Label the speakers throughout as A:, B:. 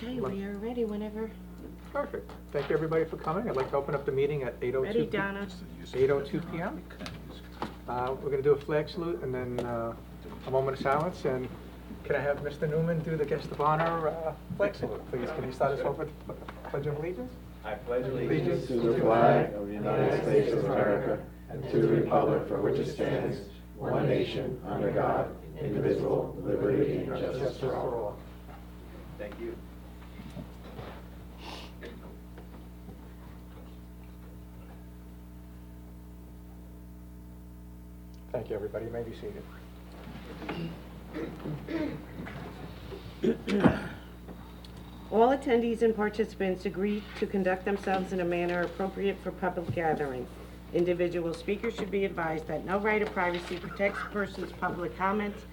A: Okay, we are ready whenever.
B: Perfect. Thank you, everybody, for coming. I'd like to open up the meeting at 8:02
A: Ready, Donna?
B: 8:02 p.m. We're going to do a flag salute and then a moment of silence. And can I have Mr. Newman do the guest of honor flag salute, please? Can you start us off with the Pledge of Allegiance?
C: I pledge allegiance
D: to the flag of the United States of America and to the republic for which it stands, one nation, under God, indivisible, with liberty and justice for all.
C: Thank you.
B: Thank you, everybody. You may be seated.
A: All attendees and participants agree to conduct themselves in a manner appropriate for public gathering. Individual speakers should be advised that no right of privacy protects a person's public comments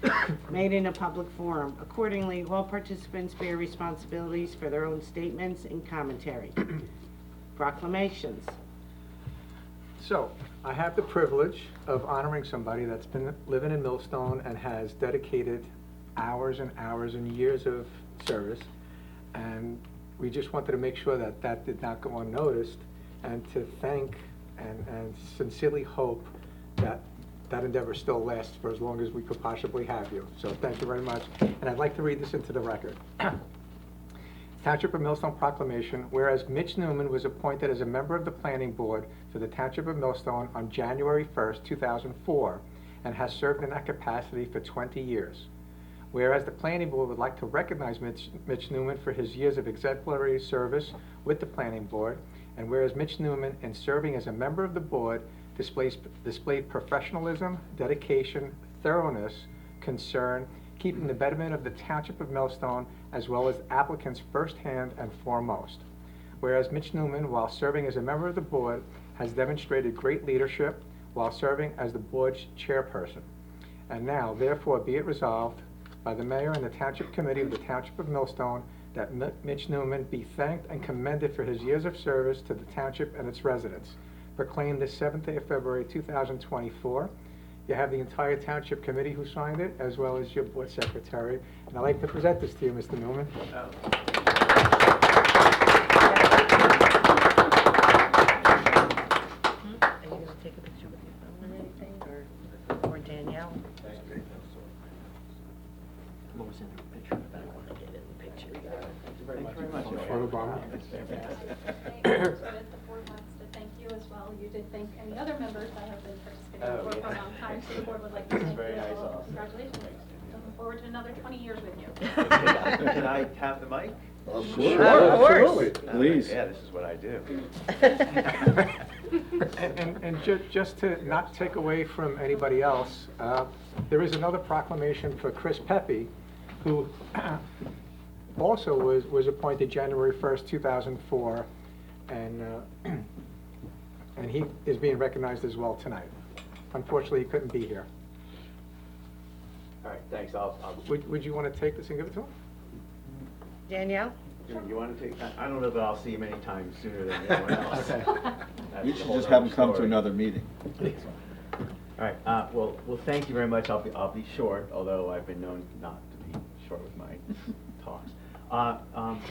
A: made in a public forum. Accordingly, all participants bear responsibilities for their own statements and commentary. Proclamations.
B: So, I have the privilege of honoring somebody that's been living in Millstone and has dedicated hours and hours and years of service. And we just wanted to make sure that that did not go unnoticed, and to thank and sincerely hope that that endeavor still lasts for as long as we could possibly have you. So thank you very much. And I'd like to read this into the record. Township of Millstone Proclamation, whereas Mitch Newman was appointed as a member of the Planning Board for the Township of Millstone on January 1st, 2004, and has served in that capacity for 20 years. Whereas the Planning Board would like to recognize Mitch Newman for his years of exemplary service with the Planning Board, and whereas Mitch Newman, in serving as a member of the board, displayed professionalism, dedication, thoroughness, concern, keeping the betterment of the Township of Millstone as well as applicants firsthand and foremost. Whereas Mitch Newman, while serving as a member of the board, has demonstrated great leadership while serving as the board's chairperson. And now, therefore, be it resolved by the mayor and the Township Committee of the Township of Millstone that Mitch Newman be thanked and commended for his years of service to the township and its residents. Proclaimed this 7th day of February 2024. You have the entire Township Committee who signed it, as well as your board secretary. And I'd like to present this to you, Mr. Newman.
A: Are you going to take a picture with your phone or anything, or Danielle? What was in the picture? I don't want to get in the picture.
C: Thank you very much.
B: Photo bomb.
E: But the board wants to thank you as well. You did thank any other members that have been participating in the board for a long time, so the board would like to thank you.
C: Very nice.
E: Congratulations. Looking forward to another 20 years with you.
C: Can I have the mic?
D: Sure,
A: Of course.
D: absolutely. Please.
C: Yeah, this is what I do.
B: And just to not take away from anybody else, there is another proclamation for Chris Pepe, who also was appointed January 1st, 2004, and he is being recognized as well tonight. Unfortunately, he couldn't be here.
C: All right, thanks. I'll
B: Would you want to take this and give it to him?
A: Danielle?
C: you want to take, I don't know that I'll see him anytime sooner than anyone else.
B: Okay.
C: That's
D: We
C: a
D: should
C: whole
D: just have them
C: nother
D: come to
C: story.
D: another meeting.
C: All right, well, thank you very much. I'll be short, although I've been known not to be short with my talks.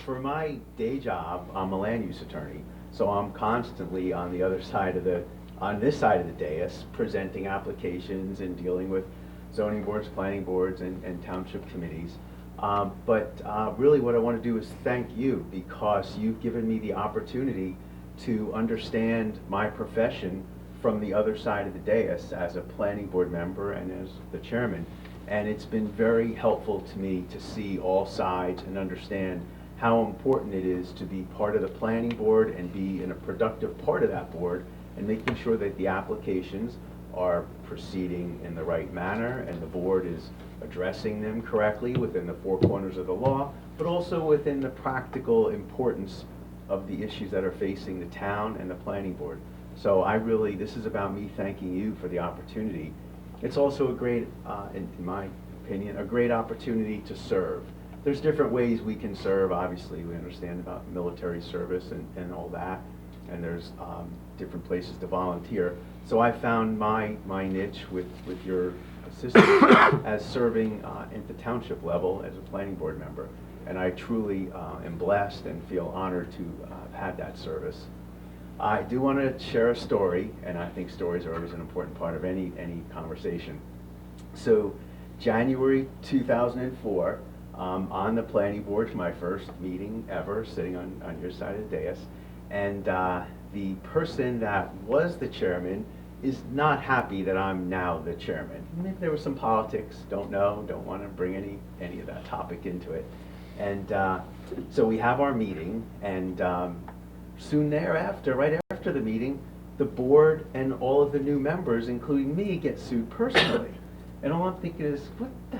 C: For my day job, I'm a land use attorney, so I'm constantly on the other side of on this side of the dais, presenting applications and dealing with zoning boards, planning boards, and township committees. But really what I want to do is thank you, because you've given me the opportunity to understand my profession from the other side of the dais as a planning board member and as the chairman. And it's been very helpful to me to see all sides and understand how important it is to be part of the planning board and be in a productive part of that board, and making sure that the applications are proceeding in the right manner and the board is addressing them correctly within the four corners of the law, but also within the practical importance of the issues that are facing the town and the planning board. So this is about me thanking you for the opportunity. It's also a great, in my opinion, a great opportunity to serve. There's different ways we can serve. Obviously, we understand about military service and all that, and there's different places to volunteer. So I found my niche with your assistance as serving at the township level as a planning board member. and I truly am blessed and feel honored to have had that service. I do want to share a story, and I think stories are always an important part of any conversation. So, January 2004, on the planning board for my first meeting ever, sitting on your side of the dais, and the person that was the chairman is not happy that I'm now the chairman. Maybe there was some politics, don't know, don't want to bring any of that topic into it. And so we have our meeting, and soon thereafter, right after the meeting, the board and all of the new members, including me, get sued personally. And all I'm thinking is, what the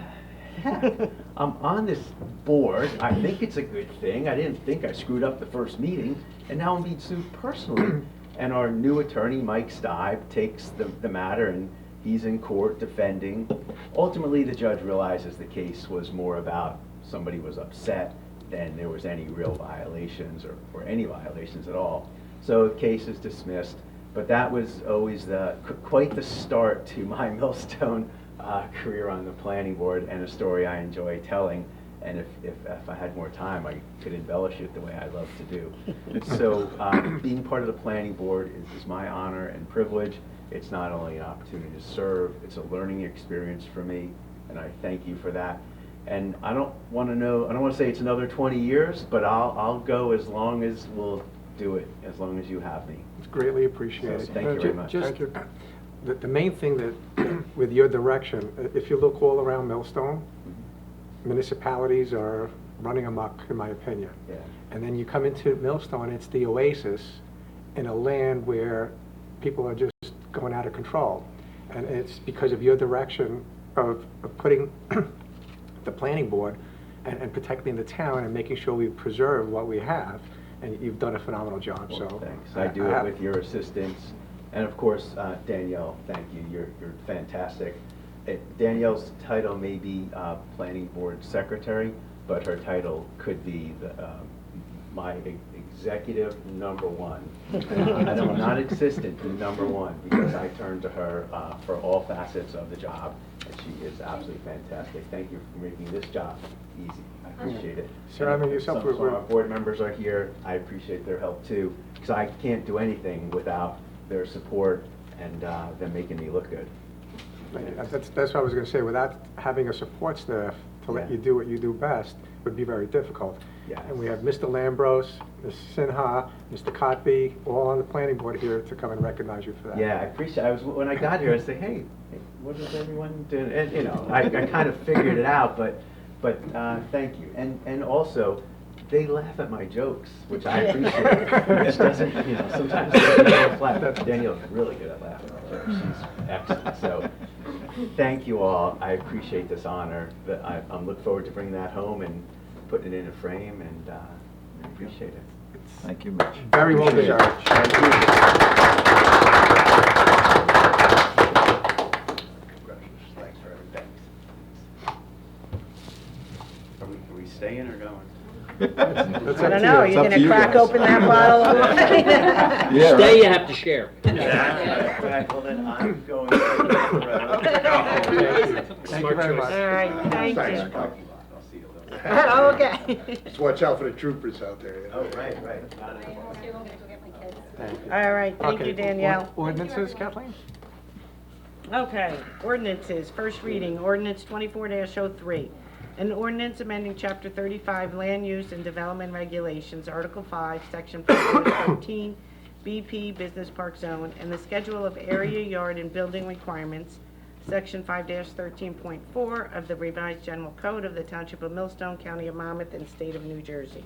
C: heck? I'm on this board, I think it's a good thing, I didn't think I screwed up the first meeting, and now I'm being sued personally. And our new attorney, Mike Stibe, takes the matter, and he's in court defending. Ultimately, the judge realizes the case was more about somebody was upset than there was any real violations or any violations at all. So the case is dismissed, but that was always quite the start to my Millstone career on the planning board, and a story I enjoy telling. And if I had more time, I could embellish it the way I love to do. So being part of the planning board is my honor and privilege. It's not only an opportunity to serve, it's a learning experience for me, and I thank you for that. And I don't want to say it's another 20 years, but I'll go as long as we'll do it, as long as you have me.
B: It's greatly appreciated.
C: So, thank you very much.
B: Thank you. The main thing that, with your direction, if you look all around Millstone, municipalities are running amok, in my opinion.
C: Yeah.
B: And then you come into Millstone, it's the oasis in a land where people are just going out of control. And it's because of your direction of putting the planning board and protecting the town and making sure we preserve what we have. And you've done a phenomenal job.
C: Well,
B: so
C: thanks. I do it with your assistance. And of course, Danielle, thank you. You're fantastic. Danielle's title may be Planning Board Secretary, but her title could be my executive number one. I'm not assistant, number one, because I turn to her for all facets of the job, and she is absolutely fantastic. Thank you for making this job easy. I appreciate it.
B: Sir, I mean, yourself,
C: some of our board members are here. I appreciate their help too, because I can't do anything without their support and them making me look good.
B: That's what I was going to say. Without having a support staff to let you do what you do best would be very difficult.
C: Yes.
B: And we have Mr. Lambros, Ms. Sinha, Mr. Cotby, all on the planning board here to come and recognize you for that.
C: Yeah, I appreciate it. When I got here, I said, hey, what is everyone doing? And, you know, I kind of figured it out, but thank you. And also, they laugh at my jokes, which I appreciate. Which doesn't, you know, sometimes they laugh. Danielle's really good at laughing at jokes. She's excellent. So, thank you all. I appreciate this honor. I'm looking forward to bringing that home and putting it in a frame, and I appreciate it.
D: Thank you, Mitch.
B: Very well deserved.
C: Thank you.
F: Thanks for everything. Are we staying or going?
B: That's
A: I don't know, you're gonna crack open that bottle of wine?
D: Yeah,
G: Stay, you have to share.
C: Yeah. Right, well then I'm going to the road.
B: Thank you very much.
A: All right, thank
D: Thanks,
A: you.
D: Scott.
F: I'll see you later.
A: Okay.
D: Just watch out for the troopers out there. you know.
C: Oh, right.
E: I'm gonna go get my kids.
B: Thank you.
A: All right, thank
B: Okay,
A: you, Danielle.
B: Ordinances, Kathleen?
A: Okay, ordinances, first reading, ordinance 24-03. An ordinance amending Chapter 35 Land Use and Development Regulations, Article 5, Section 13, BP Business Park Zone, and the schedule of area, yard, and building requirements, Section 5-13.4 of the Revised General Code of the Township of Millstone, County of Monmouth, and State of New Jersey.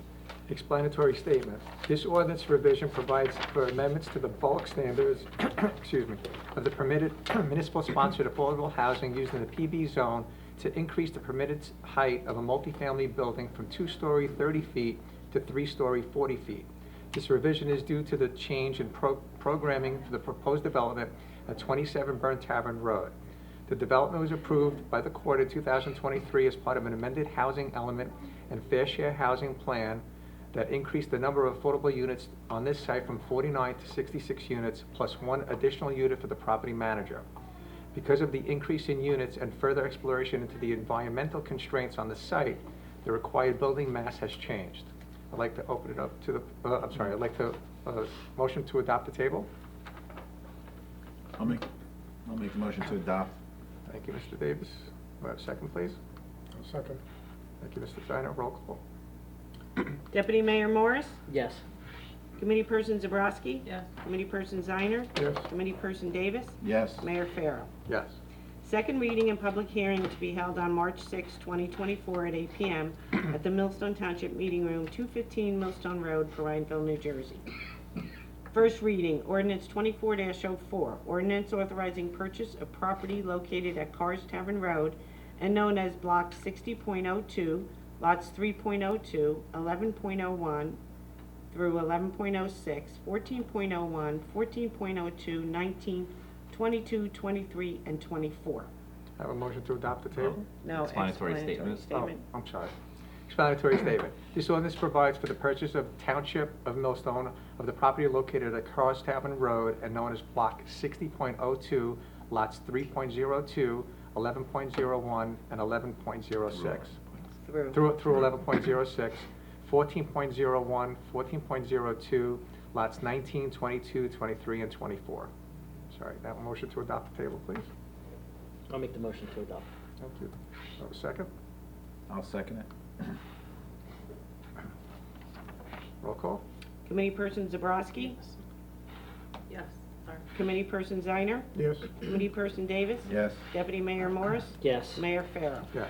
B: Explanatory statement. This ordinance revision provides for amendments to the bulk standards, excuse me, of the permitted municipal sponsored affordable housing used in the PB zone to increase the permitted height of a multifamily building from 2-story 30 feet to 3-story 40 feet. This revision is due to the change in programming for the proposed development at 27 Burn Tavern Road. The development was approved by the court in 2023 as part of an amended housing element and fair share housing plan that increased the number of affordable units on this site from 49 to 66 units, plus 1 additional unit for the property manager. Because of the increase in units and further exploration into the environmental constraints on the site, The required building mass has changed. I'd like to open it up to the, I'd like to, motion to adopt the table.
G: I'll make a motion to adopt.
B: Thank you, Mr. Davis. Do I have a second, please?
D: Second.
B: Thank you, Mr. Steiner. Roll call.
A: Deputy Mayor Morris?
H: Yes.
A: Committee Person Zabrowski?
H: Yes.
A: Committee Person Ziner?
B: Yes.
A: Committee Person Davis?
G: Yes.
A: Mayor Farrell.
B: Yes.
A: Second reading and public hearing to be held on March 6, 2024 at 8 p.m. at the Millstone Township Meeting Room, 215 Millstone Road, Parinetville, New Jersey. First reading, ordinance 24-04, ordinance authorizing purchase of property located at Cars Tavern Road and known as Block 60.02, lots 3.02, 11.01 through 11.06, 14.01, 14.02, 19, 22, 23, and 24.
B: Have a motion to adopt the table?
A: No,
G: Explanatory statement.
B: Oh, I'm sorry. Explanatory statement. This ordinance provides for the purchase of Township of Millstone of the property located at Cars Tavern Road and known as Block 60.02, lots 3.02, 11.01, and 11.06. Through 11.06, 14.01, 14.02, lots 19, 22, 23, and 24. Sorry, that motion to adopt the table, please.
H: I'll make the motion to adopt.
B: Thank you. Have a second?
G: I'll second it.
B: Roll call?
A: Committee Person Zabrowski?
H: Yes. Sorry.
A: Committee Person Ziner?
B: Yes.
A: Committee Person Davis?
G: Yes.
A: Deputy Mayor Morris?
H: Yes.
A: Mayor Farrell.
B: Yes.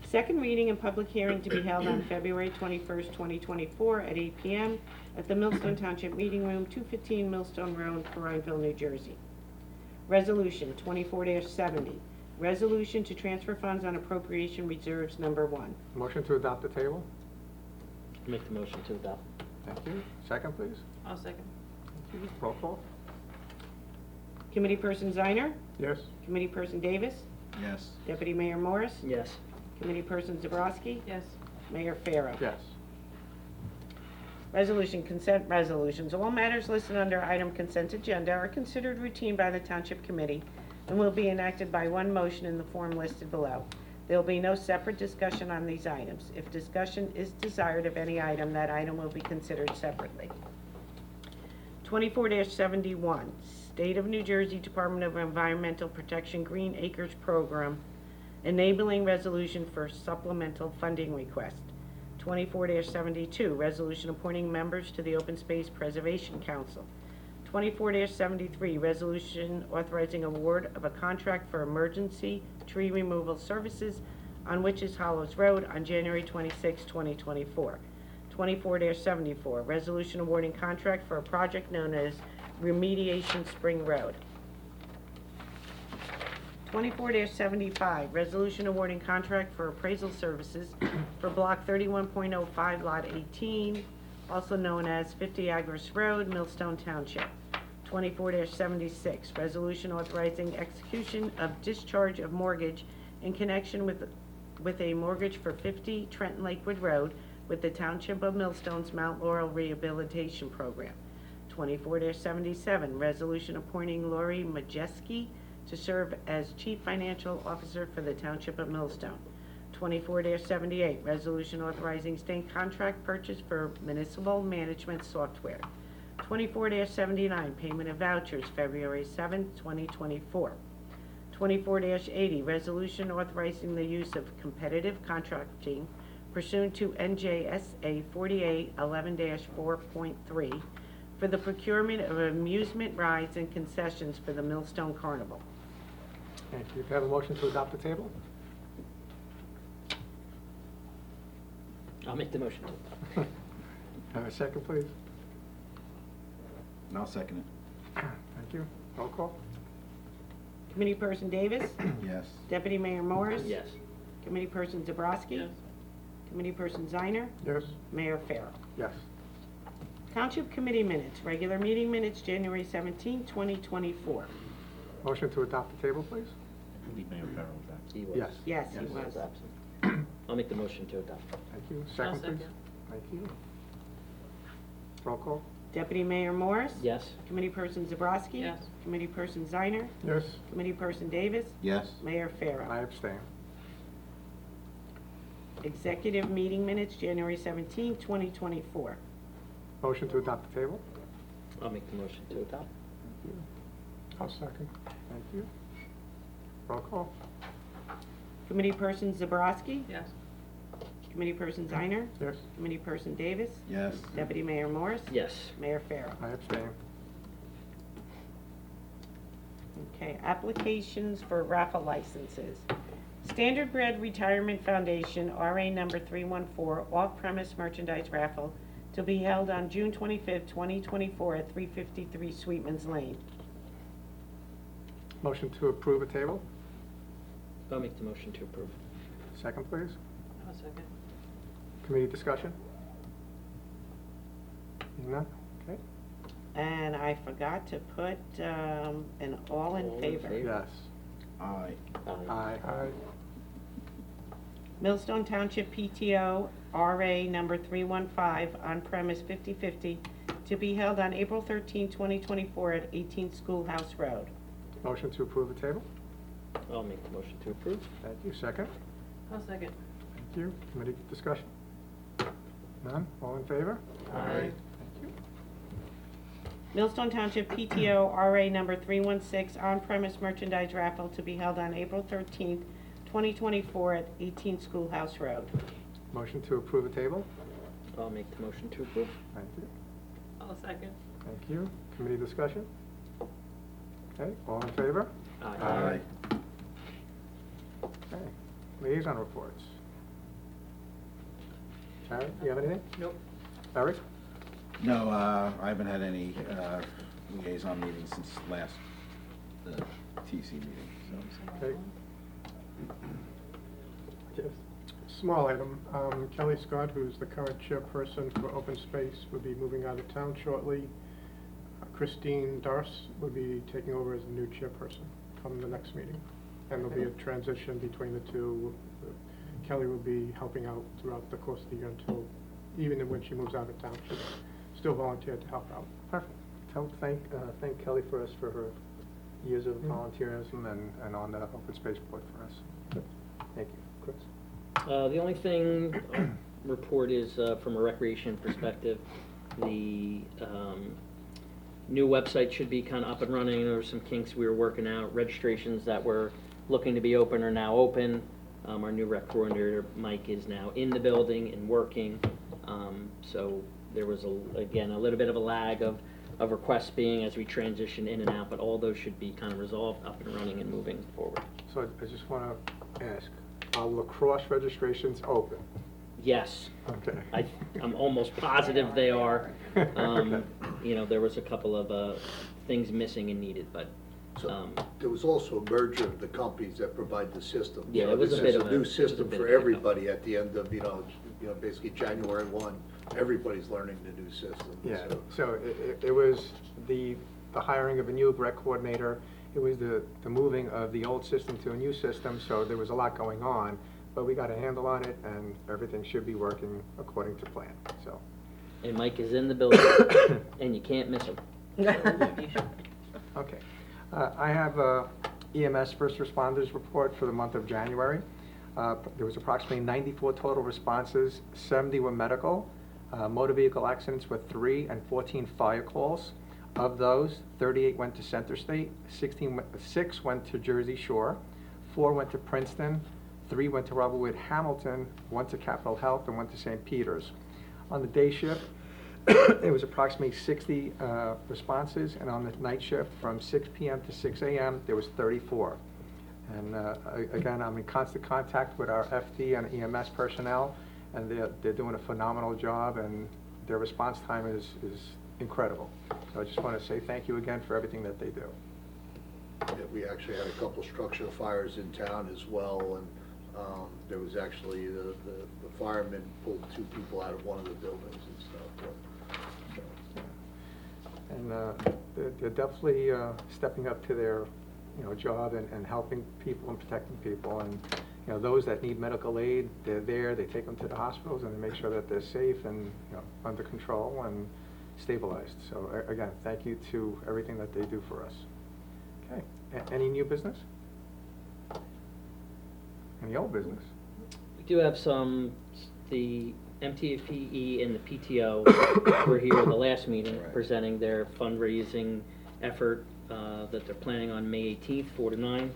A: Second reading and public hearing to be held on February 21st, 2024 at 8 p.m. at the Millstone Township Meeting Room, 215 Millstone Road, Parinetville, New Jersey. Resolution 24-70, resolution to transfer funds on appropriation reserves number 1.
B: Motion to adopt the table?
H: Make the motion to adopt.
B: Thank you. Second, please.
H: I'll second.
B: Thank you. Roll call?
A: Committee Person Ziner?
B: Yes.
A: Committee Person Davis?
G: Yes.
A: Deputy Mayor Morris?
H: Yes.
A: Committee Person Zabrowski?
H: Yes.
A: Mayor Farrell.
B: Yes.
A: Resolution, consent resolutions. All matters listed under item consent agenda are considered routine by the Township Committee and will be enacted by one motion in the form listed below. There will be no separate discussion on these items. If discussion is desired of any item, that item will be considered separately. 24-71, State of New Jersey Department of Environmental Protection Green Acres Program, enabling resolution for supplemental funding request. 24-72, resolution appointing members to the Open Space Preservation Council. 24-73, resolution authorizing award of a contract for emergency tree removal services on Witches Hollows Road on January 26, 2024. 24-74, resolution awarding contract for a project known as Remediation Spring Road. 24-75, resolution awarding contract for appraisal services for Block 31.05, Lot 18, also known as 50 Agris Road, Millstone Township. 24-76, resolution authorizing execution of discharge of mortgage in connection with a mortgage for 50 Trenton Lakewood Road with the Township of Millstone's Mount Laurel Rehabilitation Program. 24-77, resolution appointing Lori Majeski to serve as Chief Financial Officer for the Township of Millstone. 24-78, resolution authorizing state contract purchase for municipal management software. 24-79, payment of vouchers, February 7, 2024. 24-80, resolution authorizing the use of competitive contracting pursuant to NJSA 4811-4.3 for the procurement of amusement rides and concessions for the Millstone Carnival.
B: Thank you. Do I have a motion to adopt the table?
H: I'll make the motion to adopt.
B: Have a second, please?
G: And I'll second
B: Thank you. Roll call?
A: Committee Person Davis?
G: it. Yes.
A: Deputy Mayor Morris?
H: Yes.
A: Committee Person Zabrowski?
H: Yes.
A: Committee Person Ziner?
B: Yes.
A: Mayor Farrell.
B: Yes.
A: Township Committee minutes, regular meeting minutes, January 17, 2024.
B: Motion to adopt the table, please?
G: I believe Mayor Farrell was that.
H: He was.
B: Yes.
A: Yes, he
H: He
A: was.
H: was absent. I'll make the motion to adopt.
B: Thank you. Second, please? Thank you. Roll call?
A: Deputy Mayor Morris?
H: Yes.
A: Committee Person Zabrowski?
H: Yes.
A: Committee Person Ziner?
B: Yes.
A: Committee Person Davis?
G: Yes.
A: Mayor Farrell.
B: I abstain.
A: Executive meeting minutes, January 17, 2024.
B: Motion to adopt the table?
H: I'll make the motion to adopt.
B: I'll second. Thank you. Roll call?
A: Committee Person Zabrowski?
H: Yes.
A: Committee Person Ziner?
B: Yes.
A: Committee Person Davis?
G: Yes.
A: Deputy Mayor Morris?
H: Yes.
A: Mayor Farrell.
B: I abstain.
A: Okay, applications for raffle licenses. Standard Bread Retirement Foundation, RA number 314, off-premise merchandise raffle to be held on June 25th, 2024 at 353 Sweetman's Lane.
B: Motion to approve a table?
H: I'll make the motion to approve.
B: Second, please.
H: I'll second.
B: Committee discussion? None? Okay.
A: And I forgot to put an all in
H: All in
A: favor.
H: favor.
B: Yes.
G: Aye.
B: Aye. Aye.
A: Millstone Township PTO, RA number 315, on-premise 50/50, to be held on April 13, 2024 at 18 Schoolhouse Road.
B: Motion to approve the table?
H: I'll make the motion to approve.
B: Thank you. Second?
H: I'll second.
B: Thank you. Committee discussion? None? All in favor?
H: Aye.
B: Thank you.
A: Millstone Township PTO, RA number 316, on-premise merchandise raffle to be held on April 13th, 2024 at 18 Schoolhouse Road.
B: Motion to approve the table?
H: I'll make the motion to approve.
B: Thank you.
H: I'll second.
B: Thank you. Committee discussion? Okay, all in favor?
G: Aye.
B: Okay. Liaison reports. Sharon, you have anything?
H: Nope.
B: Eric?
G: No, I haven't had any liaison meetings since last TC meeting, so.
B: Okay. Yes.
I: Small item, Kelly Scott, who's the current chairperson for Open Space, will be moving out of town shortly. Christine Darce will be taking over as the new chairperson come the next meeting. And there'll be a transition between the two. Kelly will be helping out throughout the course of the year until, even when she moves out of town, she'll still volunteer to help out.
B: Perfect. Thank Kelly for us for her years of volunteerism and on the open space board for us. Good. Thank you. Chris?
H: The only thing I'll report is, from a recreation perspective, the new website should be kind of up and running. There were some kinks we were working out. Registrations that were looking to be open are now open. Our new rec coordinator, Mike, is now in the building and working. So there was, again, a little bit of a lag of requests being as we transition in and out, but all those should be kind of resolved, up and running and moving forward.
B: So I just want to ask, are lacrosse registrations open?
H: Yes.
B: Okay.
H: I'm almost positive they are. You know, there was a couple of things missing and needed, but,
J: So there was also a merger of the companies that provide the system.
H: Yeah,
J: So
H: it was a
J: this
H: bit
J: is
H: of a-
J: new
H: it was a
J: system
H: bit
J: for
H: of a hiccup.
J: everybody at the end of, basically January 1. Everybody's learning the new system.
B: Yeah,
J: so.
B: so it was the hiring of a new rec coordinator, it was the moving of the old system to a new system, so there was a lot going on, but we got a handle on it, and everything should be working according to plan, so.
H: and Mike is in the building, and you can't miss him.
B: Okay. I have a EMS first responders report for the month of January. There was approximately 94 total responses, 70 were medical. Motor vehicle accidents were 3 and 14 fire calls. Of those, 38 went to Center State, 6 went to Jersey Shore, 4 went to Princeton, 3 went to Robert Wood Hamilton, 1 to Capitol Health, and 1 to St. Peter's. On the day shift, it was approximately 60 responses, and on the night shift, from 6 p.m. to 6 a.m., there was 34. And again, I'm in constant contact with our FD and EMS personnel, and they're doing a phenomenal job, and their response time is incredible. So I just want to say thank you again for everything that they do.
J: Yeah, we actually had a couple structural fires in town as well, and there was actually, the firemen pulled 2 people out of one of the buildings and stuff.
B: And they're definitely stepping up to their, job and helping people and protecting people. And, those that need medical aid, they're there, they take them to the hospitals, and they make sure that they're safe and, under control and stabilized. So again, thank you to everything that they do for us. Okay, any new business? Any old business?
H: do have the MTFPE and the PTO were here at the last meeting
G: Right.
H: presenting their fundraising effort that they're planning on May 18th, 4 to 9.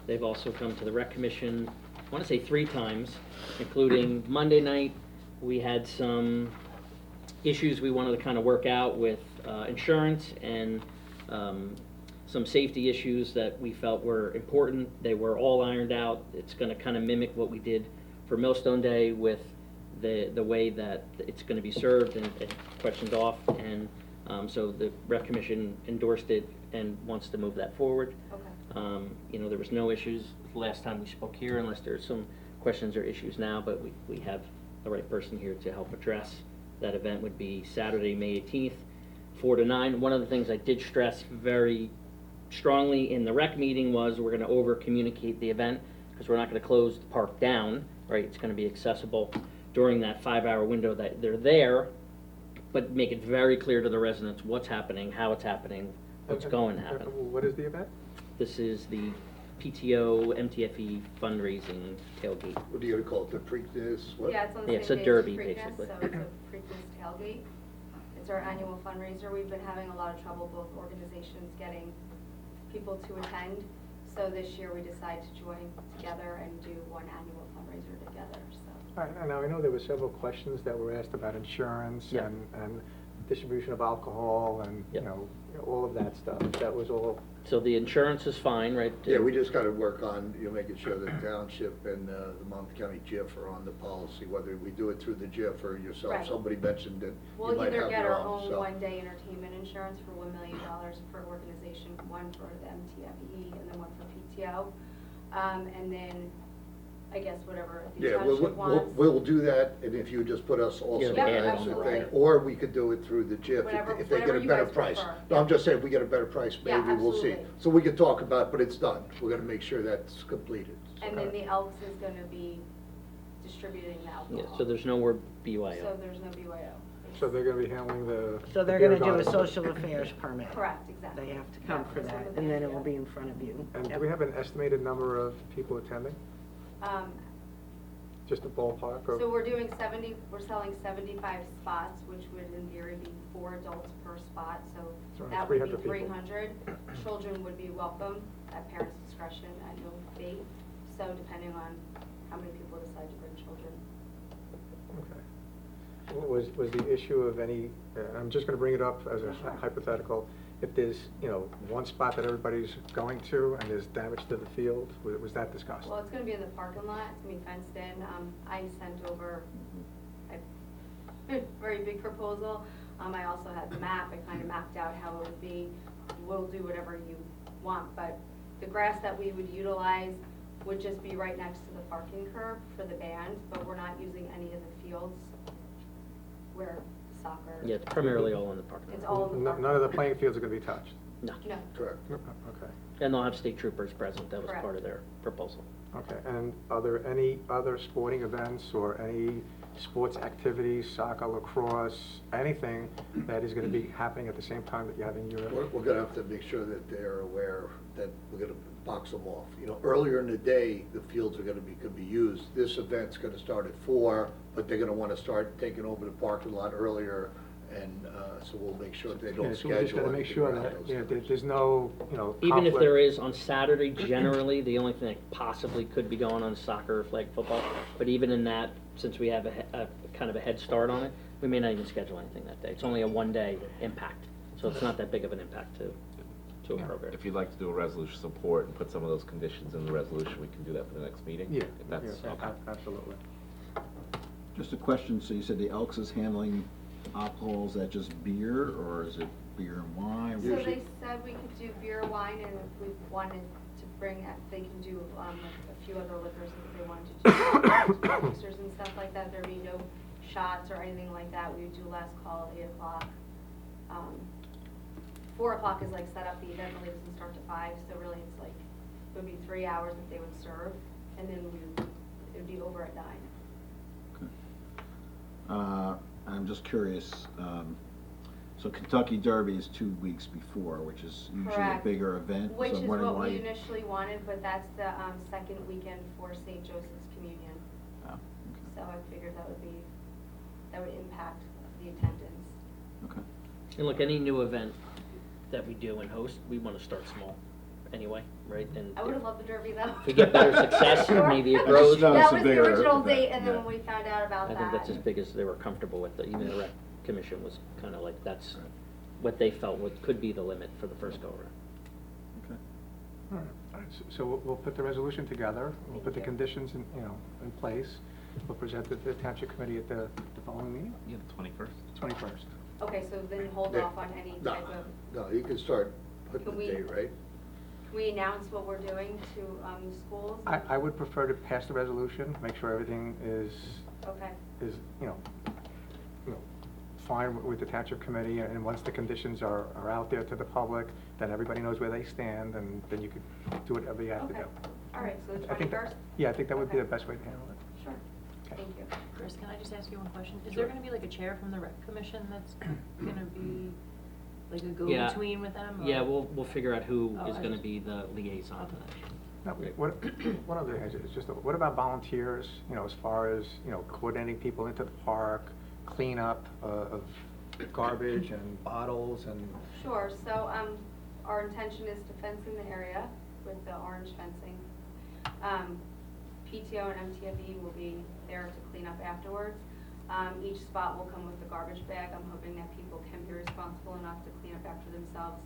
H: They've also come to the Rec Commission, I want to say 3 times, including Monday night. We had some issues we wanted to kind of work out with insurance and some safety issues that we felt were important. They were all ironed out. It's going to kind of mimic what we did for Millstone Day with the way that it's going to be served and questioned off. And so the Rec Commission endorsed it and wants to move that forward.
E: Okay.
H: You know, there was no issues last time we spoke here, unless there's some questions or issues now, but we have the right person here to help address. That event would be Saturday, May 18th, 4 to 9. One of the things I did stress very strongly in the rec meeting was we're gonna over-communicate the event, because we're not gonna close the park down, right? It's gonna be accessible during that 5-hour window that they're there, but make it very clear to the residents what's happening, how it's happening, what's going to happen.
B: What is the event?
H: This is the PTO MTFE fundraising tailgate.
J: What do you call it, the Preakness, what?
E: Yeah, it's on the
H: Yeah,
E: same
H: it's a
E: day as
H: derby,
E: Preakness,
H: basically.
E: so it's a Preakness tailgate. It's our annual fundraiser. We've been having a lot of trouble, both organizations, getting people to attend. So this year we decided to join together and do one annual fundraiser together, so.
B: All right, now I know there were several questions that were asked about insurance
H: Yeah.
B: and distribution of alcohol and, you
H: Yeah.
B: know, all of that stuff. That was all,
H: So the insurance is fine, right?
J: Yeah, we just gotta work on, making sure that Township and the Monmouth County JIF are on the policy, whether we do it through the JIF or yourself.
E: Right.
J: Somebody mentioned that you
E: We'll
J: might
E: either
J: have
E: get
J: your
E: our
J: own,
E: own
J: so.
E: one-day entertainment insurance for $1 million per organization, one for the MTFE and then one for PTO. And then, I guess whatever the
J: Yeah,
E: township wants.
J: we'll do that, and if you would just put us also
H: Yeah,
J: on the
E: absolutely.
J: thing, or we could do it through the JIF
E: Whatever-
J: if they get
E: whatever
J: a
E: you
J: better
E: guys
J: price.
E: prefer.
J: No, I'm
E: Yeah.
J: just saying, if we get a better price,
E: Yeah,
J: maybe we'll see.
E: absolutely.
J: So we can talk about it, but it's done. We're gonna make sure that's completed.
E: And then the Elks is gonna be distributing the alcohol.
H: Yeah, so there's no more BYO.
E: So there's no BYO.
B: so they're gonna be handling the.
A: So they're
B: beer
A: gonna do a
B: garden.
A: social affairs permit.
E: Correct, exactly.
A: They have to come
E: Yeah,
A: for
E: that's
A: that,
E: what
A: and then it
E: yeah.
A: will be in front of you.
B: And do
A: Yep.
B: we have an estimated number of people attending? Just a ballpark or?
E: So we're selling 75 spots, which would in theory be 4 adults per spot, so
B: So
E: that would be
B: 300 people.
E: 300. Children would be welcome at parents' discretion at no fee, so depending on how many people decide to bring children.
B: Okay. Was the issue of any, I'm just gonna bring it up as a
E: Sure.
B: hypothetical, if there's, one spot that everybody's going to and there's damage to the field, was that discussed?
E: Well, it's gonna be in the parking lot, it's gonna be fenced in. I sent over a very big proposal. I also had the map, I kind of mapped out how it would be. We'll do whatever you want, but the grass that we would utilize would just be right next to the parking curb for the band, but we're not using any of the fields where soccer.
H: Yeah, it's primarily all in the parking
E: It's
H: lot.
E: all in the parking.
B: None of the playing fields are gonna be touched?
H: No.
E: No,
J: Correct.
B: Okay.
H: And they'll have state troopers present, that was
E: Correct.
H: part of their proposal.
B: Okay, and are there any other sporting events or any sports activities, soccer, lacrosse, anything that is gonna be happening at the same time that you're having your?
J: We're gonna have to make sure that they're aware that we're gonna box them off. Earlier in the day, the fields are could be used. This event's gonna start at 4, but they're gonna wanna start taking over the parking lot earlier, and, so we'll make sure that they don't
B: Yeah, so
J: schedule.
B: we just gotta make
J: anything
B: sure
J: around
B: that,
J: those
B: there's
J: times.
B: no,
H: Even if
B: conflict.
H: there is on Saturday, generally, the only thing that possibly could be going on is soccer or flag football. But even in that, since we have a kind of a head start on it, we may not even schedule anything that day. It's only a 1-day impact, so it's not that big of an impact to a program.
K: If you'd like to do a resolution support and put some of those conditions in the resolution, we can do that for the next meeting.
B: Yeah,
K: If that's,
B: yeah,
K: okay.
B: absolutely.
G: Just a question, so you said the Elks is handling alcohol, is that just beer, or is it beer and wine?
E: so they said we could do beer, wine, and if we wanted to bring, they can do, like a few other liquors if they wanted to do mixers and stuff like that. There'd be no shots or anything like that. We would do last call at 8 o'clock. 4 o'clock is like set up, the event really doesn't start to 5, so really it's like, it would be 3 hours that they would serve, and then it would be over at 9.
G: I'm just curious, so Kentucky Derby is 2 weeks before, which is usually a
E: Correct.
G: bigger event.
E: Which
G: so
E: is
G: I'm wondering
E: what we
G: why-
E: initially wanted, but that's the second weekend for St. Joseph's Communion.
G: Oh,
E: so I figured that would impact the attendance.
H: Okay. And look, any new event that we do and host, we want to start small anyway, right? And
E: I would have loved the Derby though.
H: if we get better success, maybe it
G: Just
H: grows.
G: know it's
E: That
G: a
E: was the
G: bigger
E: original
G: event,
E: date, and then
G: yeah.
E: when we found out about
H: I
E: that.
H: think that's as big as they were comfortable with. Even the rec commission was kind of like, that's what they felt could be the limit for the first go-around.
G: Okay.
B: All right, so we'll put the resolution together, we'll put the
E: Thank you.
B: conditions in place. We'll present it to the township committee at the following meeting,
K: Yeah, the 21st.
B: 21st.
E: Okay, so then hold
J: Yeah.
E: off on any
J: No,
E: type of,
J: no, you can start putting
E: Can
J: the
E: we-
J: date, right?
E: can we announce what we're doing to, the schools?
B: I would prefer to pass the resolution, make sure everything is,
E: Okay,
B: you know, fine with the township committee, and once the conditions are out there to the public, then everybody knows where they stand, and then you could do whatever you have to
E: okay.
B: do.
E: All right, so the
B: I think
E: 21st?
B: Yeah, I think that would be
E: Okay.
B: the best way to handle it.
E: Sure,
B: Okay.
E: thank you.
L: Chris, can I just ask you one question? Is
B: Sure.
L: there gonna be like a chair from the rec commission that's gonna be like a
H: Yeah.
L: go-between with them? or-
H: Yeah, we'll figure out who
L: Oh,
H: is
L: I
H: gonna
L: just-
H: be the liaison to that.
B: Now, one other thing is just, what about volunteers, as far as, coordinating people into the park, cleanup of garbage and bottles and,
E: Sure, so, our intention is to fence in the area with the orange fencing. PTO and MTFE will be there to clean up afterwards. Each spot will come with a garbage bag. I'm hoping that people can be responsible enough to clean up after themselves,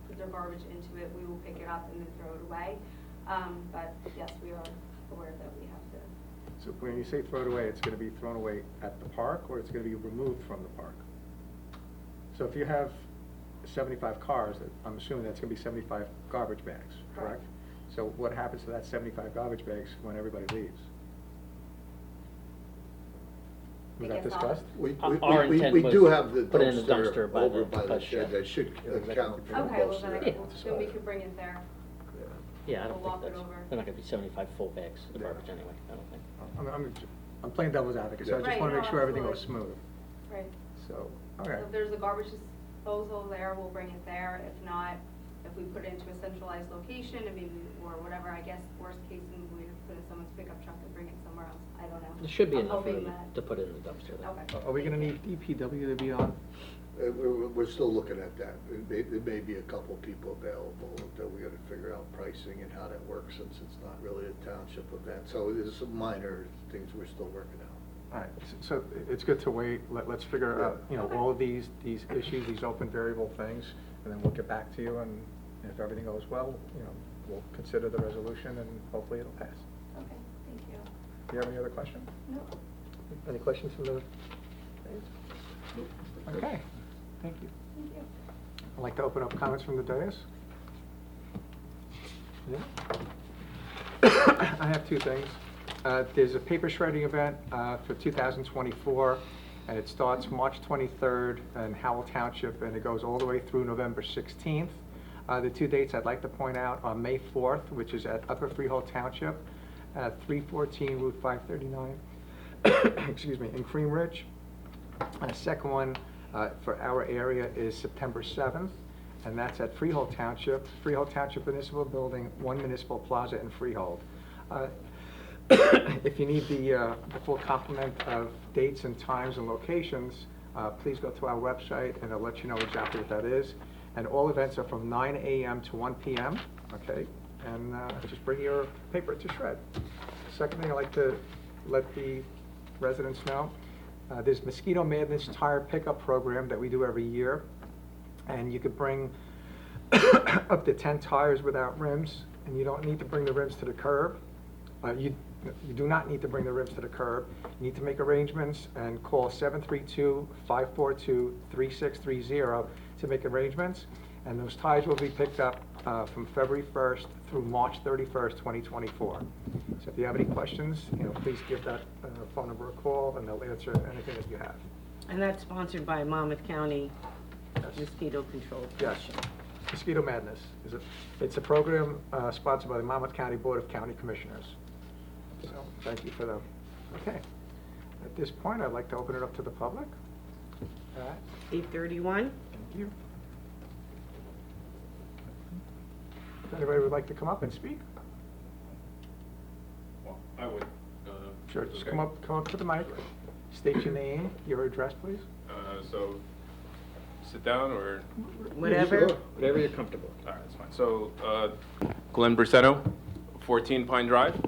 E: put their garbage into it, we will pick it up and then throw it away. But yes, we are aware that we have to.
B: so when you say throw it away, it's gonna be thrown away at the park, or it's gonna be removed from the park? So if you have 75 cars, I'm assuming that's gonna be 75 garbage bags, correct?
E: Correct.
B: So what happens to that 75 garbage bags when everybody leaves? Was
E: I
B: that
E: guess I'll-
B: discussed?
H: Our intent
J: We
H: was
J: do have the
H: put it in the
J: dumpster
H: dumpster by
J: over
H: the
J: by the
H: bus
J: shed
H: shed.
J: that should account for
E: Okay, well
J: most of
E: then,
J: that.
E: then we could bring it there.
H: Yeah, I
E: We'll
H: don't
E: walk
H: think
E: it
H: that's,
E: over.
H: they're not gonna be 75 full bags of
B: Yeah.
H: garbage anyway, I don't think.
B: I'm playing devil's advocate, so I just
E: Right,
B: wanna
E: no,
B: make sure everything goes
E: absolutely.
B: smooth.
E: Right.
B: So,
E: So
B: okay.
E: if there's a garbage disposal there, we'll bring it there. If not, if we put it into a centralized location and maybe, or whatever, I guess, worst case, and we put in someone's pickup truck and bring it somewhere else. I don't know.
H: There should be
E: I'm
H: enough
E: hoping
H: room
E: that-
H: to put it in the dumpster though.
E: Okay.
B: Are we gonna need DPW to be on?
J: We're still looking at that. There may be a couple people available that we gotta figure out pricing and how that works, since it's not really a township event. So there's some minor things we're still working out.
B: All right, so it's good to wait, let's figure out, all of these issues, these open variable things, and then we'll get back to you, and if everything goes well, we'll consider the resolution, and hopefully it'll pass.
E: Okay, thank you.
B: Do you have any other questions?
E: No.
B: Any questions from the? Okay, thank you.
E: Thank you.
B: I'd like to open up comments from the dais. Yeah. I have two things. There's a paper shredding event for 2024, and it starts March 23rd in Howell Township, and it goes all the way through November 16th. The two dates I'd like to point out are May 4th, which is at Upper Freehold Township, at 314 Route 539, excuse me, in Cream Ridge. And the second one for our area is September 7th, and that's at Freehold Township Municipal Building, 1 Municipal Plaza in Freehold. If you need the full complement of dates and times and locations, please go to our website, and it'll let you know exactly what that is. And all events are from 9 a.m. to 1 p.m., okay? And just bring your paper to shred. Second thing, I'd like to let the residents know, there's Mosquito Madness Tire Pickup Program that we do every year, and you could bring up to 10 tires without rims, and you don't need to bring the rims to the curb. You do not need to bring the rims to the curb. You need to make arrangements and call 732-542-3630 to make arrangements, and those tires will be picked up from February 1st through March 31st, 2024. So if you have any questions, please give that phone number a call, and they'll answer anything that you have.
A: And that's sponsored by Monmouth County
B: Yes.
A: Mosquito Control
B: Yes.
A: Commission.
B: Mosquito Madness it's a program sponsored by the Monmouth County Board of County Commissioners. So, thank you for them. Okay. At this point, I'd like to open it up to the public.
A: 8:31.
B: Thank you. If anybody would like to come up and speak?
M: Well, I would.
B: Sure, just
M: Okay.
B: come up to the mic, state your name, your address, please.
M: So, sit down or?
A: Whatever.
H: Whatever you're comfortable.
M: All right, that's fine. So, Glenn Brisetto, 14 Pine Drive.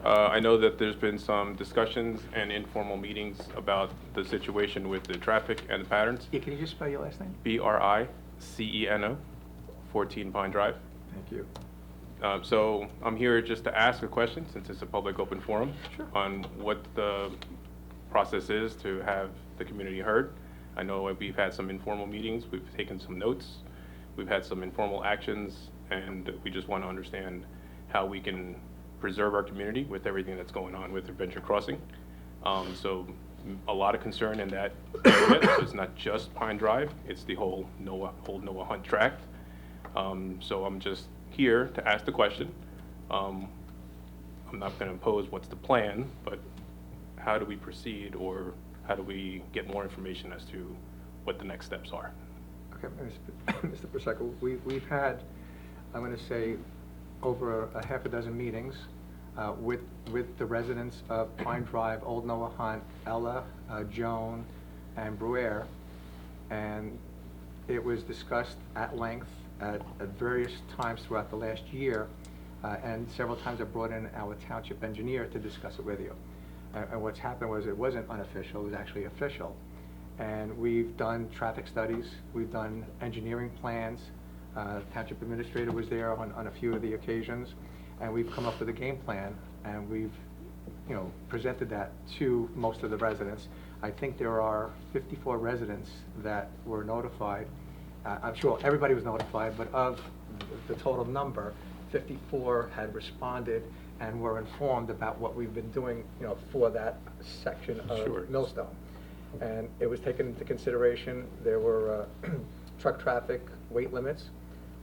M: I know that there's been some discussions and informal meetings about the situation with the traffic and the patterns.
B: Yeah, can you just spell your last name?
M: Briceno, 14 Pine Drive.
B: Thank you.
M: So I'm here just to ask a question, since it's a public open forum,
B: Sure.
M: on what the process is to have the community heard. I know we've had some informal meetings, we've taken some notes, we've had some informal actions, and we just want to understand how we can preserve our community with everything that's going on with Adventure Crossing. So a lot of concern in that area. So it's not just Pine Drive, it's the whole Noah Hunt tract. So I'm just here to ask the question. I'm not going to impose what's the plan, but how do we proceed, or how do we get more information as to what the next steps are?
B: Okay, Mr. Prosecco, we've had, I'm going to say, over a half a dozen meetings with the residents of Pine Drive, Old Noah Hunt, Ella, Joan, and Bruere, and it was discussed at length at various times throughout the last year, and several times I brought in our township engineer to discuss it with you. And what's happened was it wasn't unofficial, it was actually official. And we've done traffic studies, we've done engineering plans, township administrator was there on a few of the occasions, and we've come up with a game plan, and we've, presented that to most of the residents. I think there are 54 residents that were notified. I'm sure everybody was notified, but of the total number, 54 had responded and were informed about what we've been doing, for that section of
M: Sure.
B: Millstone. And it was taken into consideration. There were truck traffic weight limits,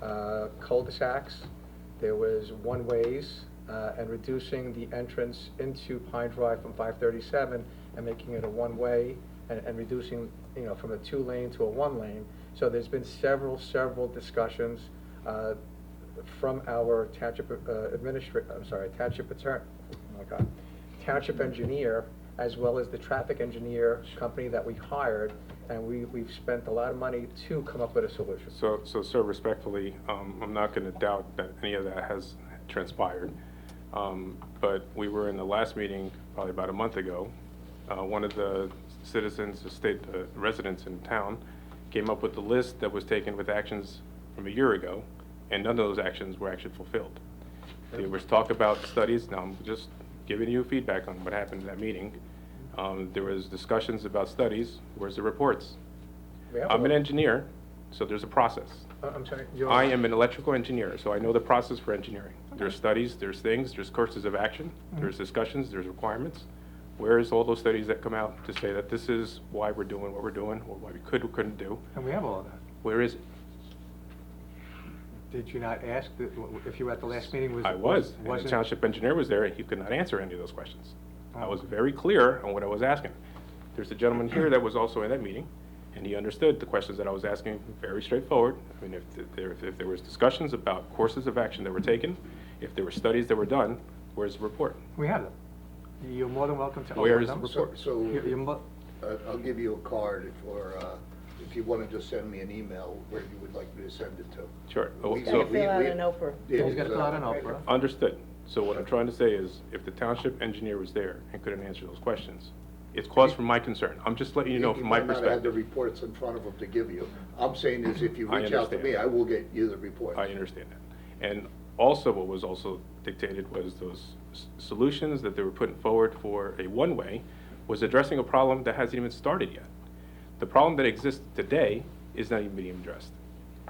B: cul-de-sacs, there was one-ways, and reducing the entrance into Pine Drive from 537 and making it a one-way, and reducing, from a two-lane to a one-lane. So there's been several discussions from our township township engineer, as well as the traffic engineer company that we hired, and we've spent a lot of money to come up with a solution.
M: So sir, respectfully, I'm not going to doubt that any of that has transpired. But we were in the last meeting, probably about a month ago. One of the citizens, the residents in town, came up with the list that was taken with actions from a year ago, and none of those actions were actually fulfilled. There was talk about studies. Now, I'm just giving you feedback on what happened in that meeting. There was discussions about studies. Where's the reports? I'm an engineer, so there's a process.
B: I'm sorry.
M: I am an electrical engineer, so I know the process for engineering. There's studies, there's things, there's courses of action, there's discussions, there's requirements. Where's all those studies that come out to say that this is why we're doing what we're doing, or why we could or couldn't do?
B: And we have all of that.
M: Where is it?
B: Did you not ask, if you were at the last meeting?
M: I was, and the
B: wasn't-
M: township engineer was there, and he could not answer any of those questions. I was very clear on what I was asking. There's a gentleman here that was also in that meeting, and he understood the questions that I was asking, very straightforward. I mean, if there was discussions about courses of action that were taken, if there were studies that were done, where's the report?
B: We have them. You're more than welcome to
M: Where
B: open
M: is the
B: them.
M: report?
J: So,
B: You're
J: I'll give you a card if you want to just send me an email where you would like me to send it to.
M: Sure.
J: We-
A: Gotta
J: we-
A: fill out
J: we-
A: an Oprah.
J: Yeah,
B: He's got to fill out an Oprah.
M: Understood. So what I'm trying to say is, if the township engineer was there and couldn't answer those questions, it's cause for my concern. I'm just letting you know from my
J: He might not have the
M: perspective.
J: reports in front of him to give you. I'm saying is if you
M: I
J: reach out to
M: understand.
J: me, I will get you the reports.
M: I understand that. And also, what was also dictated was those solutions that they were putting forward for a one-way was addressing a problem that hasn't even started yet. The problem that exists today is not even being addressed.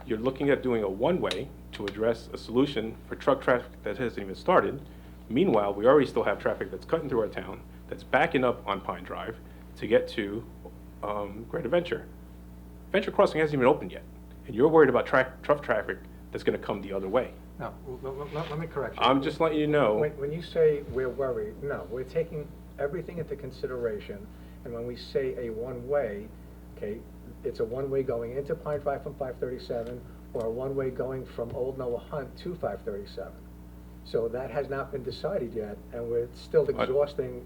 M: You're looking at doing a one-way to address a solution for truck traffic that hasn't even started. Meanwhile, we already still have traffic that's cutting through our town, that's backing up on Pine Drive to get to Great Adventure. Venture Crossing hasn't even opened yet, and you're worried about truck traffic that's going to come the other way.
B: No, let me correct you.
M: I'm just letting you know.
B: When you say we're worried, no, we're taking everything into consideration, and when we say a one-way, okay, it's a one-way going into Pine Drive from 537, or a one-way going from Old Noah Hunt to 537. So that has not been decided yet, and we're still exhausting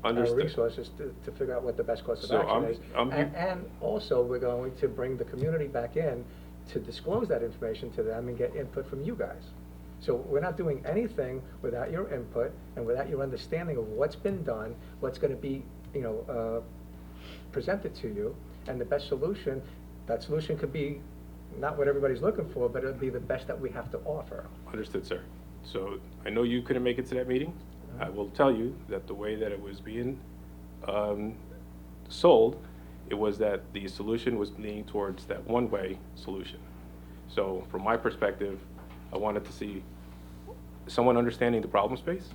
M: Understood.
B: resources to figure out what the best course of
M: So
B: action is.
M: I'm-
B: And also, we're going to bring the community back in to disclose that information to them and get input from you guys. So we're not doing anything without your input and without your understanding of what's been done, what's gonna be, presented to you, and the best solution. That solution could be not what everybody's looking for, but it'll be the best that we have to offer.
M: Understood, sir. So I know you couldn't make it to that meeting. I will tell you that the way that it was being sold, it was that the solution was leaning towards that one-way solution. So from my perspective, I wanted to see someone understanding the problem space,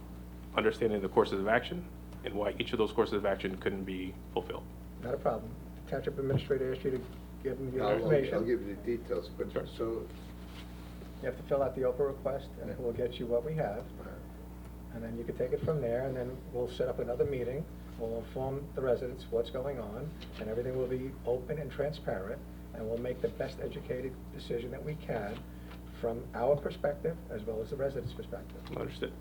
M: understanding the courses of action, and why each of those courses of action couldn't be fulfilled.
B: Not a problem. The Township administrator asked you to give him your
J: I'll
B: information.
J: give you the details, but
M: Sure.
J: so,
B: You have to fill out the Oprah request, and we'll get you what we have. And then you can take it from there, and then we'll set up another meeting. We'll inform the residents what's going on, and everything will be open and transparent, and we'll make the best educated decision that we can from our perspective as well as the residents' perspective.
M: Understood.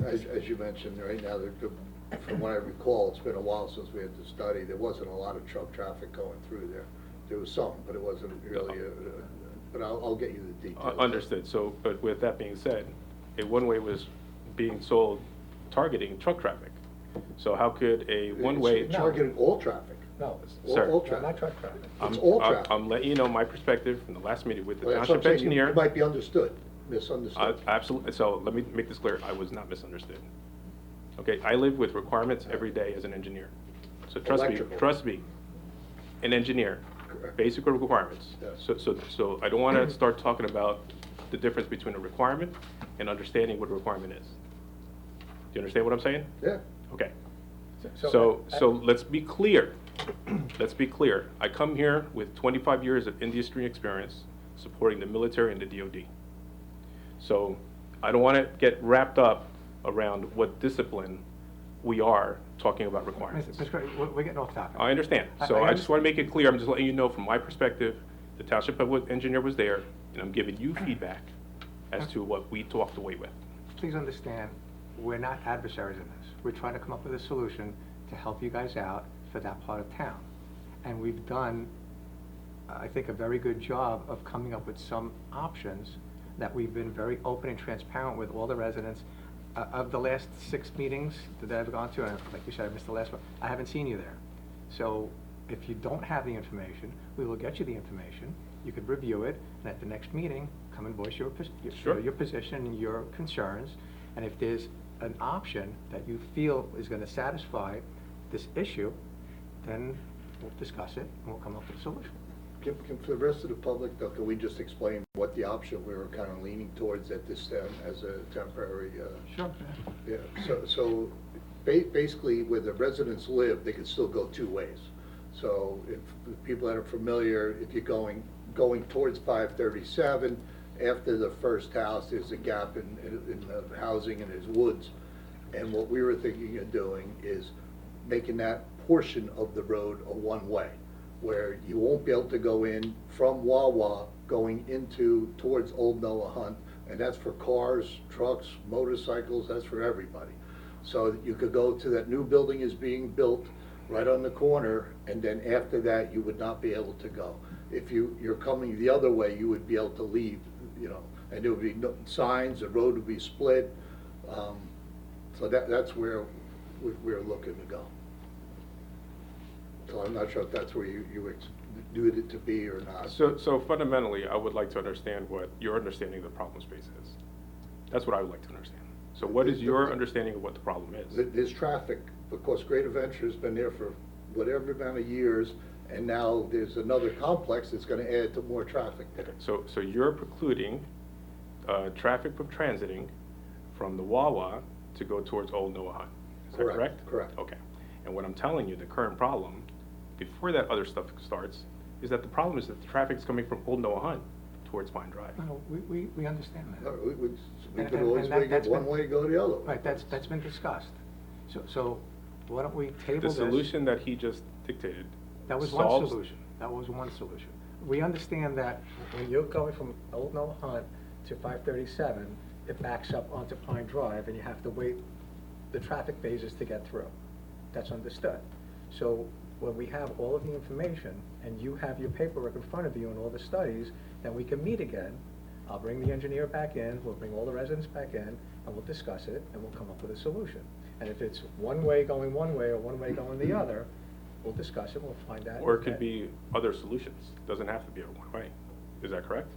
J: as you mentioned, right now, from what I recall, it's been a while since we had the study, there wasn't a lot of truck traffic going through there. There was some, but it wasn't really, but I'll get you the details.
M: Understood. So, but with that being said, a one-way was being sold targeting truck traffic. So how could a one-way?
J: It's targeting all traffic.
B: No,
M: Sir.
J: All
B: not
J: traffic.
B: truck traffic.
J: It's all traffic.
M: I'm letting you know my perspective from the last meeting with the
J: Well, that's what I'm
M: township
J: saying. You
M: engineer.
J: might be misunderstood.
M: Absolutely. So let me make this clear. I was not misunderstood. Okay, I live with requirements every day as an engineer. So
J: Electrical.
M: trust me, an engineer,
J: Correct.
M: basic requirements.
J: Yes.
M: So I don't want to start talking about the difference between a requirement and understanding what a requirement is. Do you understand what I'm saying?
J: Yeah.
M: Okay. So let's be clear. Let's be clear. I come here with 25 years of industry experience supporting the military and the DOD. So I don't want to get wrapped up around what discipline we are talking about requirements.
B: Mr. Curry, we're getting off topic.
M: I understand. So I just want to make it clear, I'm just letting you know from my perspective, the township engineer was there, and I'm giving you feedback as to what we talked away with.
B: Please understand, we're not adversaries in this. We're trying to come up with a solution to help you guys out for that part of town. And we've done, I think, a very good job of coming up with some options that we've been very open and transparent with all the residents. Of the last 6 meetings that I've gone to, and like you said, I missed the last one, I haven't seen you there. So if you don't have the information, we will get you the information. You could review it, and at the next meeting, come and voice your
M: Sure.
B: your position and your concerns. And if there's an option that you feel is going to satisfy this issue, then we'll discuss it and we'll come up with a solution.
J: For the rest of the public, though, can we just explain what the option we were kind of leaning towards at this time as a temporary?
B: Sure.
J: Yeah, so basically, where the residents live, they can still go 2 ways. So if people that are familiar, if you're going towards 537, after the first house, there's a gap in the housing and there's woods. And what we were thinking of doing is making that portion of the road a one-way, where you won't be able to go in from Wawa going towards Old Noah Hunt, and that's for cars, trucks, motorcycles, that's for everybody. So you could go to that new building is being built right on the corner, and then after that, you would not be able to go. If you're coming the other way, you would be able to leave, and there would be no signs, the road would be split. So that's where we're looking to go. So I'm not sure if that's where you do it to be or not.
M: So fundamentally, I would like to understand what your understanding of the problem space is. That's what I would like to understand. So what is your understanding of what the problem is?
J: There's traffic, because Great Adventure's been there for whatever amount of years, and now there's another complex that's gonna add to more traffic there.
M: Okay, so you're precluding traffic from transiting from the Wawa to go towards Old Noah Hunt. Is that correct?
J: Correct.
M: Okay. And what I'm telling you, the current problem, before that other stuff starts, is that the problem is that the traffic's coming from Old Noah Hunt towards Pine Drive.
B: No, we understand that.
J: We could
B: And
J: always make it
B: that's
J: one
B: been-
J: way, go the other way.
B: Right, that's been discussed. So why don't we table
M: The
B: this?
M: solution that he just dictated
B: That was one
M: solves-
B: solution. That was one solution. We understand that when you're going from Old Noah Hunt to 537, it backs up onto Pine Drive, and you have to wait the traffic phases to get through. that's understood. So when we have all of the information, and you have your paperwork in front of you and all the studies, then we can meet again. I'll bring the engineer back in, we'll bring all the residents back in, and we'll discuss it, and we'll come up with a solution. And if it's one way going one way, or one way going the other, we'll discuss it, we'll find out.
M: Or it could be other solutions, doesn't have to be a one-way, is that correct?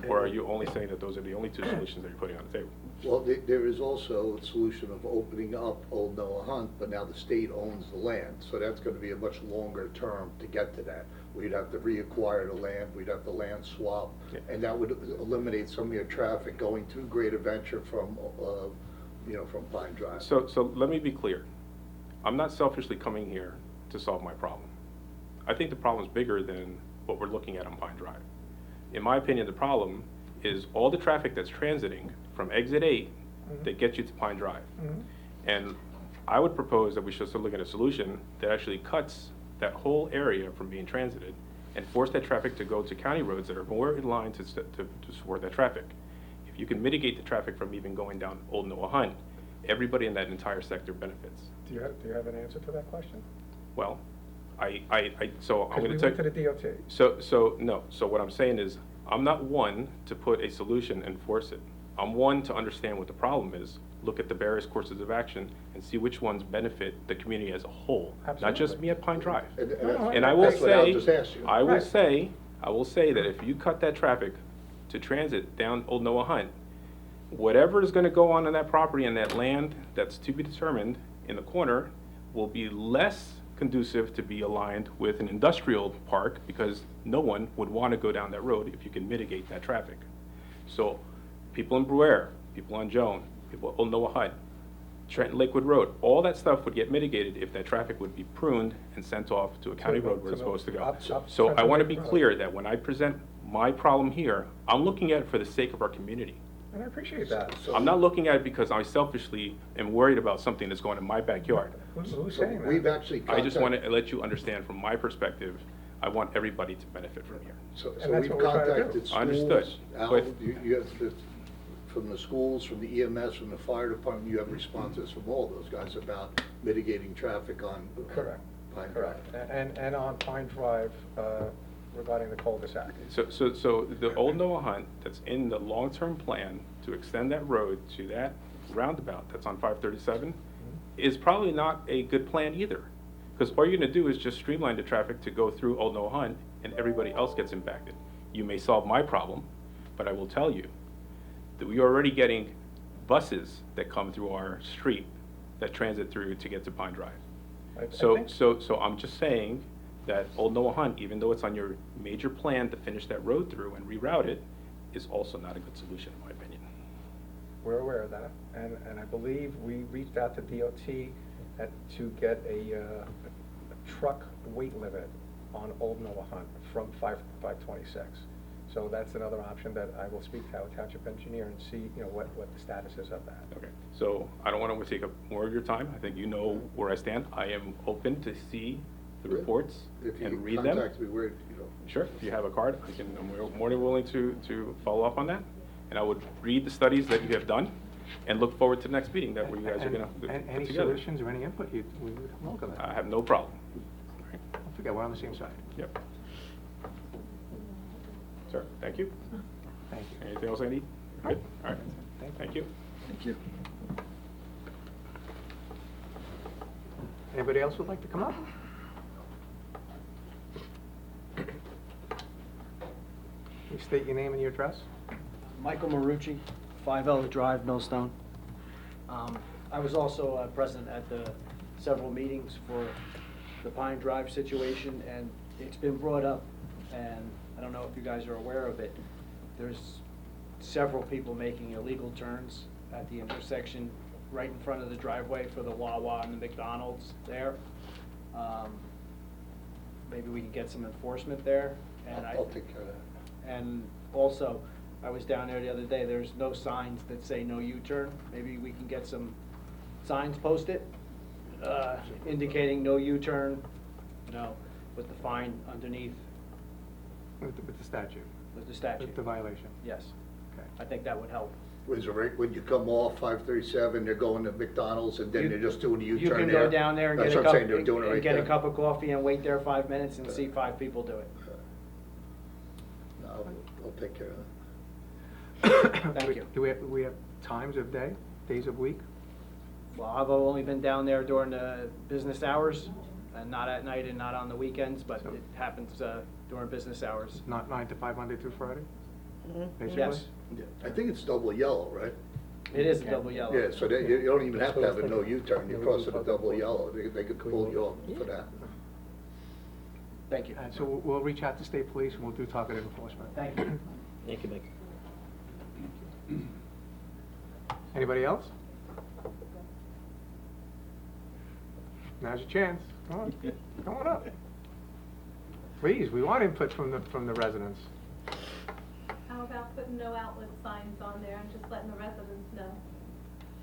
M: Or are you only saying that those are the only two solutions that you're putting on the table?
J: Well, there is also a solution of opening up Old Noah Hunt, but now the state owns the land, so that's gonna be a much longer term to get to that. We'd have to reacquire the land, we'd have to land swap,
M: Yeah.
J: and that would eliminate some of your traffic going to Great Adventure from, from Pine Drive.
M: So let me be clear. I'm not selfishly coming here to solve my problem. I think the problem's bigger than what we're looking at on Pine Drive. In my opinion, the problem is all the traffic that's transiting from exit 8 that gets you to Pine Drive. And I would propose that we should start looking at a solution that actually cuts that whole area from being transited and force that traffic to go to county roads that are more in line to support that traffic. If you can mitigate the traffic from even going down Old Noah Hunt, everybody in that entire sector benefits.
B: Do you have an answer to that question?
M: Well, so I'm gonna
B: Because we
M: take.
B: went to the DOT.
M: So what I'm saying is, I'm not one to put a solution and force it. I'm one to understand what the problem is, look at the various courses of action, and see which ones benefit the community as a whole, not just me at Pine Drive. And I will
J: That's what Al
M: say,
J: just asked you.
M: I will
B: Right.
M: say that if you cut that traffic to transit down Old Noah Hunt, whatever is gonna go on in that property and that land that's to be determined in the corner will be less conducive to be aligned with an industrial park, because no one would wanna go down that road if you can mitigate that traffic. So, people in Brewer, people on Joan, people at Old Noah Hunt, Trenton Lakewood Road, all that stuff would get mitigated if that traffic would be pruned and sent off to a county road where it's supposed to go. So I wanna be clear that when I present my problem here, I'm looking at it for the sake of our community.
B: And I appreciate that.
M: I'm not looking at it because I selfishly am worried about something that's going in my backyard.
B: Who's saying that?
J: We've actually
M: I just want
J: contacted,
M: to let you understand from my perspective, I want everybody to benefit from here.
J: so
B: And
J: we've
B: that's what we're trying to do.
J: contacted schools.
M: Understood,
J: Al,
M: but-
J: you have from the schools, from the EMS, from the fire department, you have responses from all those guys about mitigating traffic on
B: Correct.
J: Pine Drive.
B: Correct. And on Pine Drive, regarding the cul-de-sac.
M: So the Old Noah Hunt that's in the long-term plan to extend that road to that roundabout that's on 537 is probably not a good plan either. Because all you're gonna do is just streamline the traffic to go through Old Noah Hunt and everybody else gets impacted. You may solve my problem, but I will tell you that we are already getting buses that come through our street that transit through to get to Pine Drive.
B: I
M: So
B: think-
M: I'm just saying that Old Noah Hunt, even though it's on your major plan to finish that road through and reroute it, is also not a good solution, in my opinion.
B: We're aware of that, and I believe we reached out to DOT to get a truck weight limit on Old Noah Hunt from 526. So that's another option that I will speak to our township engineer and see, what the status is of that.
M: Okay, so I don't want to take up more of your time. I think you know where I stand. I am open to see the reports
J: If you
M: and read them.
J: contact me, where,
M: Sure, if you have a card, I'm more than willing to follow up on that. And I would read the studies that you have done and look forward to the next meeting that you guys are gonna
B: And
M: put
B: any
M: together.
B: solutions or any input, we would welcome that.
M: I have no problem.
B: Don't forget, we're on the same side.
M: Yep. Sir, thank you.
B: Thank you.
M: Anything else I need? Good, all right. Thank you.
G: Thank you.
B: Anybody else would like to come up? Please state your name and your address.
N: Michael Marucci, 5 Ella Drive, Millstone. I was also present at the several meetings for the Pine Drive situation, and it's been brought up, and I don't know if you guys are aware of it. There's several people making illegal turns at the intersection right in front of the driveway for the Wawa and the McDonald's there. Maybe we can get some enforcement there. And
J: I'll take care of that.
N: and also, I was down there the other day, there's no signs that say no U-turn. Maybe we can get some signs posted, indicating no U-turn, with the fine underneath,
B: With the statute,
N: with the statute.
B: with the violation.
N: Yes,
B: Okay.
N: I think that would help.
J: Was it right, when you come off 537, they're going to McDonald's and then
N: You-
J: they're just doing a
N: You
J: U-turn
N: can
J: there?
N: go down there and get
J: That's
N: a
J: what
N: cup,
J: I'm saying, they're doing it
N: and
J: right
N: get a
J: there.
N: cup of coffee and wait there 5 minutes and see 5 people do it.
J: No, I'll take care of that.
N: Thank you.
B: Do we have times of day, days of week?
N: Well, I've only been down there during the business hours, and not at night and not on the weekends, but it happens during business hours.
B: Not 9 to 5, Monday through Friday? Basically?
N: Yes,
J: Yeah. I think it's double yellow, right?
N: it is a double yellow.
J: Yeah, so that, you don't even have to have a no U-turn, you cross it a double yellow, they could pull you off for that.
N: Thank you.
B: And so we'll reach out to state police and we'll do targeted enforcement.
N: Thank you.
H: Thank you, Mike.
B: Anybody else? Now's your chance. Come on, come on up. Please, we want input from the residents.
L: How about putting no outlet signs on there and just letting the residents know,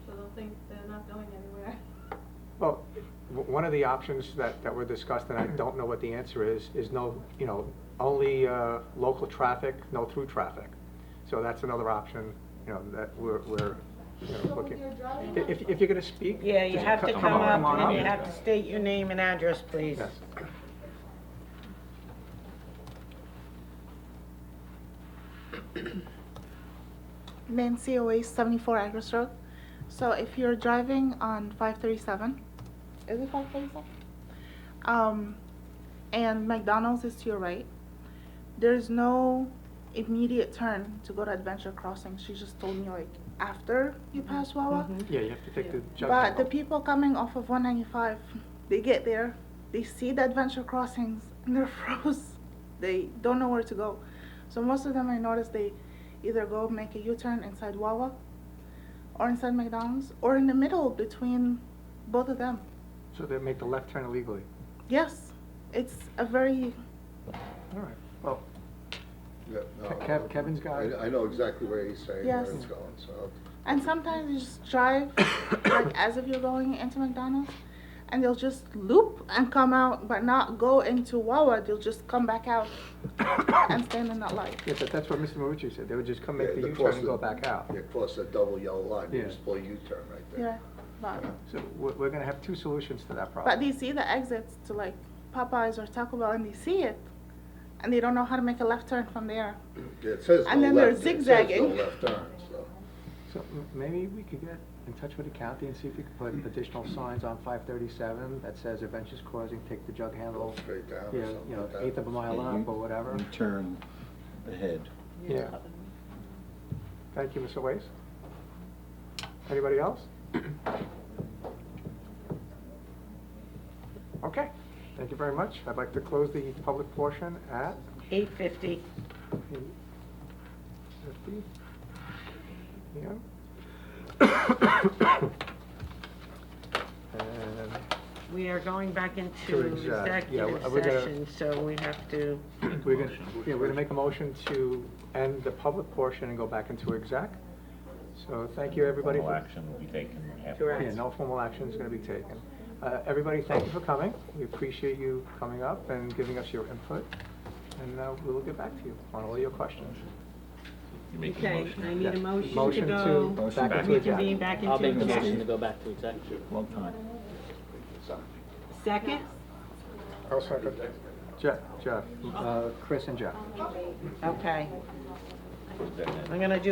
L: so they'll think they're not going anywhere?
B: Well, one of the options that were discussed, and I don't know what the answer is no, only local traffic, no through traffic. So that's another option, that we're looking. If you're gonna speak.
A: Yeah, you
B: just
A: have to come
B: on
A: up and you have to state your name and address, please.
B: Yes.
O: Nancy Oasis, 74 Agris Road. So if you're driving on 537, is it 537? And McDonald's is to your right, there's no immediate turn to go to Adventure Crossing. She just told me, like, after you pass Wawa.
B: Yeah, you have to take the jump.
O: But the people coming off of 195, they get there, they see the Adventure Crossings, and they're froze. They don't know where to go. So most of them, I noticed, they either go make a U-turn inside Wawa, or inside McDonald's, or in the middle between both of them.
B: So they make the left turn illegally.
O: Yes, it's a very...
B: All right, well,
J: Yeah, no,
B: Kevin's got it.
J: I know exactly where he's saying where
O: Yes.
J: it's going, so.
O: And sometimes you just drive, like as if you're going into McDonald's, and they'll just loop and come out, but not go into Wawa. They'll just come back out and stand in that light.
B: Yeah, but that's what Mr. Marucci said. They would just come make
J: Yeah,
B: the
J: they
B: U-turn
J: cross
B: and go back out.
J: Yeah, cross that double yellow line, you
B: Yeah.
J: just pull a U-turn right there.
O: Yeah, but
B: So we're gonna have two solutions to that problem.
O: but they see the exits to like Popeyes or Taco Bell, and they see it, and they don't know how to make a left turn from there.
J: Yeah, it says
O: And
J: no
O: then they're
J: left, it says
O: zigzagging.
J: no left turn, so.
B: So maybe we could get in touch with the county and see if we could put additional signs on 537 that says Adventures Crossing, take the jug handle.
J: Straight down or
B: Yeah,
J: something like that.
B: eighth of a mile up or whatever.
G: You turn ahead.
B: Yeah. Thank you, Ms. Oasis. Anybody else? Okay, thank you very much. I'd like to close the public portion at
A: 8:50.
B: 8:50 p.m. And
A: We are going back into
B: To exec, yeah,
A: executive
B: we're gonna-
A: session, so we have to,
B: we're gonna make a motion to end the public portion and go back into exec. So thank you, everybody.
K: Formal action will be taken after.
A: Correct.
B: Yeah, no formal action is gonna be taken. Everybody, thank you for coming. We appreciate you coming up and giving us your input. And we will get back to you on all your questions.
K: You make a
A: okay,
K: motion.
A: I need a motion to
B: Motion
A: go.
B: to back into
A: Reconvene
B: exec.
A: back into
H: I'll make the
A: exec.
H: motion to go back to executive.
K: Long time.
A: Second?
I: I'll second.
B: Jeff, Chris and Jeff.
A: Okay. I'm gonna do